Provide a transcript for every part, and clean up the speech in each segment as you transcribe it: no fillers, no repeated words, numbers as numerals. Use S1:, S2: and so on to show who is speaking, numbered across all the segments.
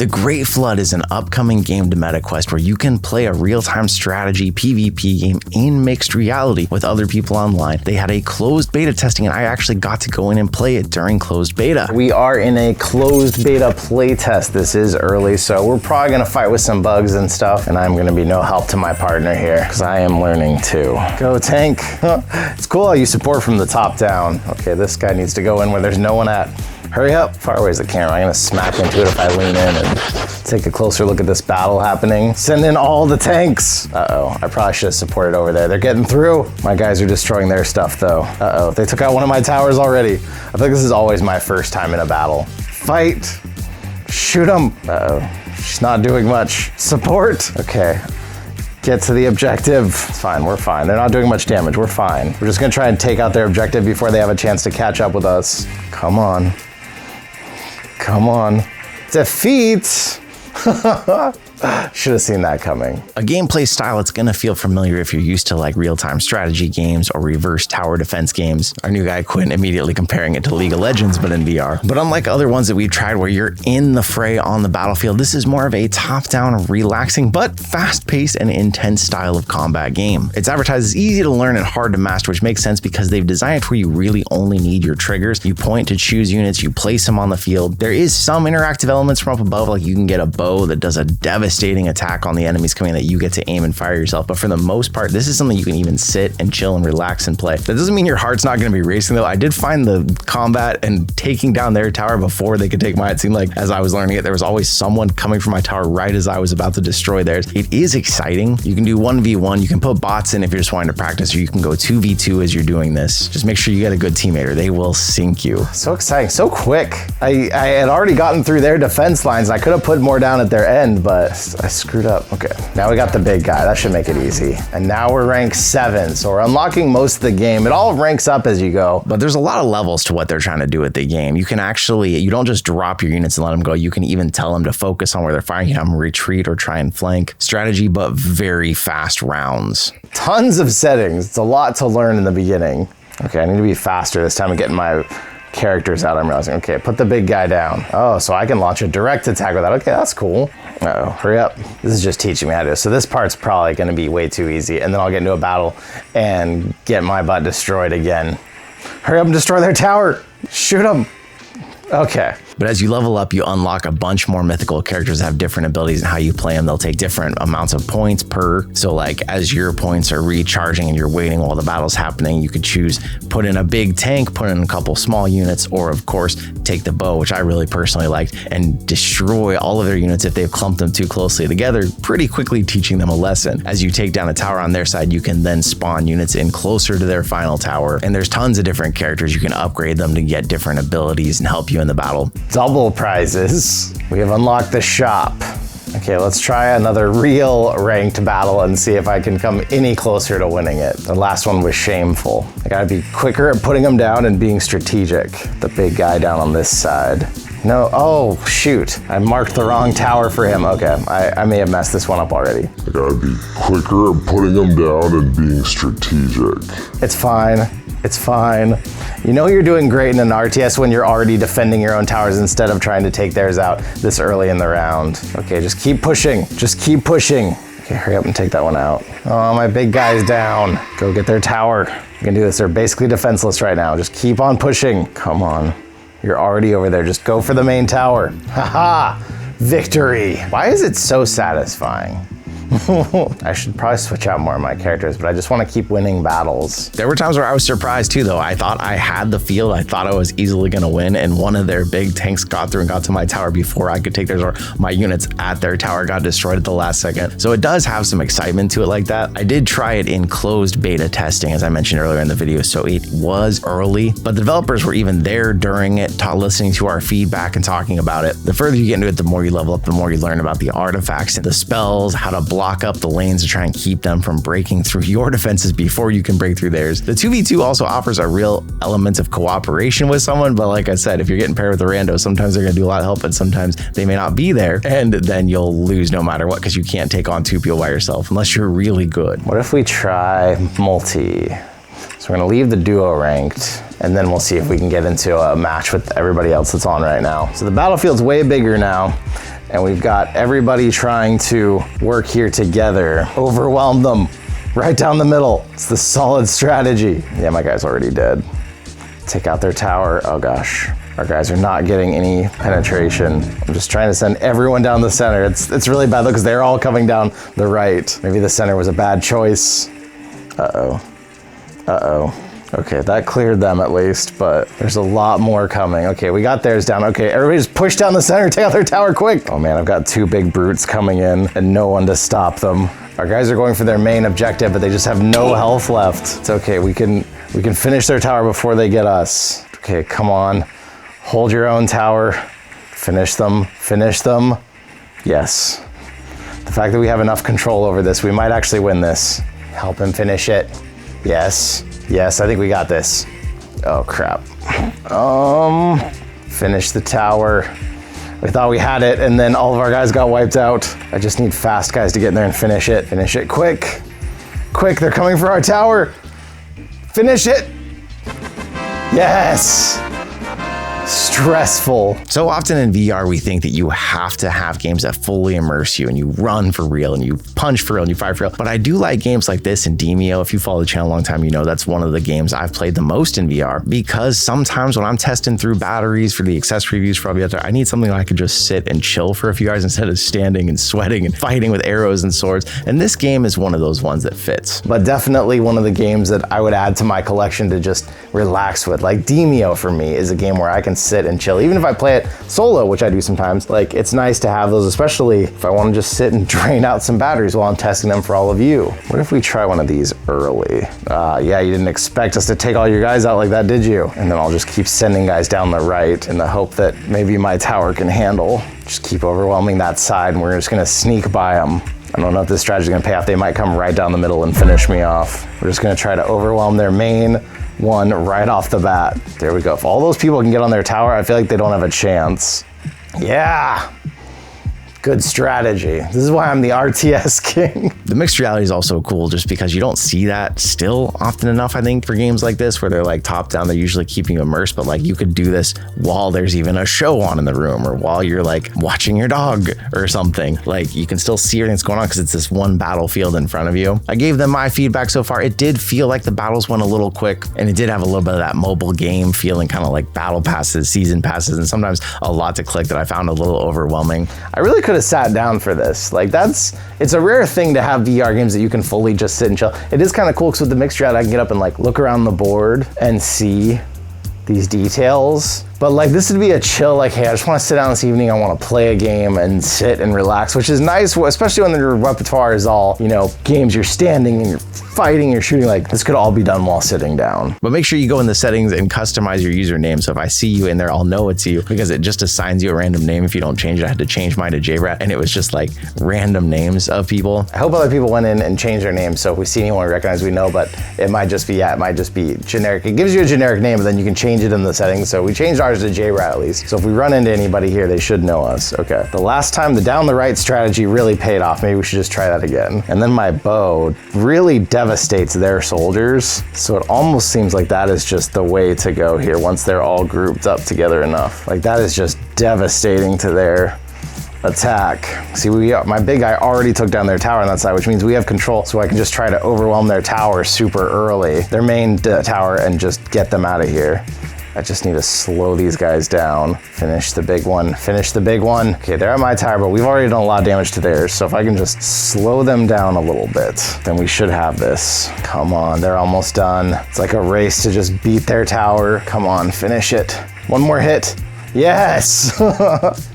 S1: The Great Flood is an upcoming game to MetaQuest where you can play a real-time strategy PvP game in mixed reality with other people online. They had a closed beta testing and I actually got to go in and play it during closed beta. We are in a closed beta playtest. This is early, so we're probably gonna fight with some bugs and stuff, and I'm gonna be no help to my partner here because I am learning too. Go tank. It's cool how you support from the top down. Okay, this guy needs to go in where there's no one at. Hurry up. Far away is the camera. I'm gonna smack into it if I lean in and take a closer look at this battle happening. Send in all the tanks. Uh-oh, I probably should have supported over there. They're getting through. My guys are destroying their stuff though. Uh-oh, they took out one of my towers already. I feel like this is always my first time in a battle. Fight. Shoot him. Uh-oh, she's not doing much. Support. Okay. Get to the objective. It's fine, we're fine. They're not doing much damage, we're fine. We're just gonna try and take out their objective before they have a chance to catch up with us. Come on. Come on. Defeat! Should have seen that coming. A gameplay style that's gonna feel familiar if you're used to like real-time strategy games or reverse tower defense games. Our new guy Quinn immediately comparing it to League of Legends, but in VR. But unlike other ones that we've tried where you're in the fray on the battlefield, this is more of a top-down, relaxing, but fast-paced and intense style of combat game. It's advertised as easy to learn and hard to master, which makes sense because they've designed it where you really only need your triggers. You point to choose units, you place them on the field. There is some interactive elements from up above, like you can get a bow that does a devastating attack on the enemies coming that you get to aim and fire yourself. But for the most part, this is something you can even sit and chill and relax and play. That doesn't mean your heart's not going to be racing though. I did find the combat and taking down their tower before they could take mine. It seemed like as I was learning it, there was always someone coming from my tower right as I was about to destroy theirs. It is exciting. You can do 1v1. You can put bots in if you're just wanting to practice, or you can go 2v2 as you're doing this. Just make sure you get a good teammate or they will sink you. So exciting, so quick. I had already gotten through their defense lines. I could have put more down at their end, but I screwed up. Okay, now we got the big guy. That should make it easy. And now we're rank 7, so we're unlocking most of the game. It all ranks up as you go. But there's a lot of levels to what they're trying to do with the game. You can actually, you don't just drop your units and let them go. You can even tell them to focus on where they're firing. You can have them retreat or try and flank. Strategy, but very fast rounds. Tons of settings. It's a lot to learn in the beginning. Okay, I need to be faster this time of getting my characters out. I'm realizing, okay, put the big guy down. Oh, so I can launch a direct attack with that. Okay, that's cool. Uh-oh, hurry up. This is just teaching me how to do it. So this part's probably gonna be way too easy, and then I'll get into a battle and get my butt destroyed again. Hurry up and destroy their tower. Shoot them. Okay. But as you level up, you unlock a bunch more mythical characters that have different abilities, and how you play them, they'll take different amounts of points per. So like as your points are recharging and you're waiting while the battle's happening, you could choose put in a big tank, put in a couple small units, or of course take the bow, which I really personally liked, and destroy all of their units if they've clumped them too closely together, pretty quickly teaching them a lesson. As you take down a tower on their side, you can then spawn units in closer to their final tower. And there's tons of different characters. You can upgrade them to get different abilities and help you in the battle. Double prizes. We have unlocked the shop. Okay, let's try another real ranked battle and see if I can come any closer to winning it. The last one was shameful. I gotta be quicker at putting them down and being strategic. The big guy down on this side. No, oh shoot. I marked the wrong tower for him. Okay, I may have messed this one up already.
S2: I gotta be quicker at putting them down and being strategic.
S1: It's fine. It's fine. You know you're doing great in an RTS when you're already defending your own towers instead of trying to take theirs out this early in the round. Okay, just keep pushing. Just keep pushing. Okay, hurry up and take that one out. Oh, my big guy's down. Go get their tower. You can do this. They're basically defenseless right now. Just keep on pushing. Come on. You're already over there. Just go for the main tower. Haha! Victory! Why is it so satisfying? I should probably switch out more of my characters, but I just want to keep winning battles. There were times where I was surprised too, though. I thought I had the field. I thought I was easily going to win, and one of their big tanks got through and got to my tower before I could take theirs, or my units at their tower got destroyed at the last second. So it does have some excitement to it like that. I did try it in closed beta testing, as I mentioned earlier in the video, so it was early, but the developers were even there during it, listening to our feedback and talking about it. The further you get into it, the more you level up, the more you learn about the artifacts and the spells, how to block up the lanes to try and keep them from breaking through your defenses before you can break through theirs. The 2v2 also offers a real element of cooperation with someone, but like I said, if you're getting paired with a rando, sometimes they're gonna do a lot of help, but sometimes they may not be there, and then you'll lose no matter what because you can't take on 2 people by yourself unless you're really good. What if we try multi? So we're gonna leave the duo ranked, and then we'll see if we can get into a match with everybody else that's on right now. So the battlefield's way bigger now, And we've got everybody trying to work here together. Overwhelm them right down the middle. It's the solid strategy. Yeah, my guy's already dead. Take out their tower. Oh gosh. Our guys are not getting any penetration. I'm just trying to send everyone down the center. It's really bad though, because they're all coming down the right. Maybe the center was a bad choice. Uh-oh. Okay, that cleared them at least, but there's a lot more coming. Okay, we got theirs down. Okay, everybody just push down the center, take out their tower quick. Oh man, I've got 2 big brutes coming in and no one to stop them. Our guys are going for their main objective, but they just have no health left. It's okay, we can finish their tower before they get us. Okay, come on. Hold your own tower, finish them. Yes. The fact that we have enough control over this, we might actually win this. Help him finish it. Yes, I think we got this. Oh crap. Finish the tower. We thought we had it and then all of our guys got wiped out. I just need fast guys to get in there and finish it. Finish it quick. Quick, they're coming for our tower. Finish it. Yes. Stressful. So often in VR, we think that you have to have games that fully immerse you and you run for real and you punch for real and you fight for real. But I do like games like this and Demio. If you follow the channel a long time, you know that's one of the games I've played the most in VR, because sometimes when I'm testing through batteries for the accessory reviews for probably out there, I need something that I could just sit and chill for a few hours instead of standing and sweating and fighting with arrows and swords. And this game is one of those ones that fits. But definitely one of the games that I would add to my collection to just relax with. Like Demio for me is a game where I can sit and chill. Even if I play it solo, which I do sometimes, like it's nice to have those, especially if I want to just sit and drain out some batteries while I'm testing them for all of you. What if we try one of these early? Yeah, you didn't expect us to take all your guys out like that, did you? And then I'll just keep sending guys down the right in the hope that maybe my tower can handle. Just keep overwhelming that side and we're just gonna sneak by them. I don't know if this strategy is gonna pay off. They might come right down the middle and finish me off. We're just gonna try to overwhelm their main one right off the bat. There we go. If all those people can get on their tower, I feel like they don't have a chance. Yeah. Good strategy. This is why I'm the RTS king. The mixed reality is also cool just because you don't see that still often enough, I think, for games like this where they're like top down, they're usually keeping you immersed, but like you could do this while there's even a show on in the room or while you're like watching your dog or something. Like you can still see everything that's going on because it's this one battlefield in front of you. I gave them my feedback so far. It did feel like the battles went a little quick and it did have a little bit of that mobile game feeling, kind of like battle passes, season passes, and sometimes a lot to click that I found a little overwhelming. I really could have sat down for this. Like it's a rare thing to have VR games that you can fully just sit and chill. It is kind of cool because with the mixed reality, I can get up and like look around the board and see these details. But like this would be a chill, like, hey, I just want to sit down this evening. I want to play a game and sit and relax, which is nice, especially when your repertoire is all, you know, games you're standing and you're fighting, you're shooting. Like this could all be done while sitting down. But make sure you go in the settings and customize your username. So if I see you in there, I'll know it's you because it just assigns you a random name if you don't change it. I had to change mine to JRat and it was just like random names of people. I hope other people went in and changed their names. So if we see anyone we recognize, we know, but it might just be, it might just be generic. It gives you a generic name, but then you can change it in the settings. So we changed ours to JRat at least. So if we run into anybody here, they should know us. Okay. The last time the down the right strategy really paid off. Maybe we should just try that again. And then my bow really devastates their soldiers. So it almost seems like that is just the way to go here once they're all grouped up together enough. Like that is just devastating to their attack. See, my big guy already took down their tower on that side, which means we have control, so I can just try to overwhelm their tower super early, their main tower, and just get them out of here. I just need to slow these guys down. Finish the big one, finish the big one. Okay, they're at my tower, but we've already done a lot of damage to theirs, so if I can just slow them down a little bit, then we should have this. Come on, they're almost done. It's like a race to just beat their tower. Come on, finish it. One more hit. Yes!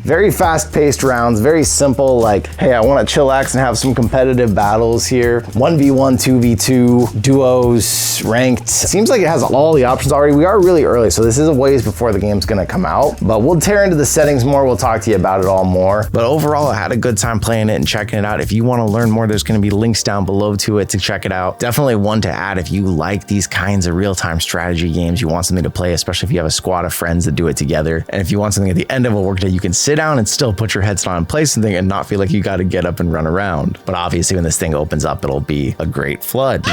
S1: Very fast-paced rounds, very simple, like, hey, I want to chillax and have some competitive battles here. 1v1, 2v2, duos, ranked. Seems like it has all the options already. We are really early, so this is a ways before the game's gonna come out, but we'll tear into the settings more. We'll talk to you about it all more. But overall, I had a good time playing it and checking it out. If you want to learn more, there's gonna be links down below to it to check it out. Definitely one to add if you like these kinds of real-time strategy games, you want something to play, especially if you have a squad of friends that do it together. And if you want something at the end of a workday, you can sit down and still put your headset on and play something and not feel like you got to get up and run around. But obviously when this thing opens up, it'll be a great flood.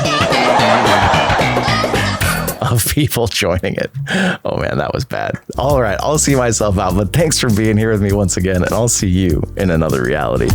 S1: of people joining it. Oh man, that was bad. All right, I'll see myself out, but thanks for being here with me once again, and I'll see you in another reality.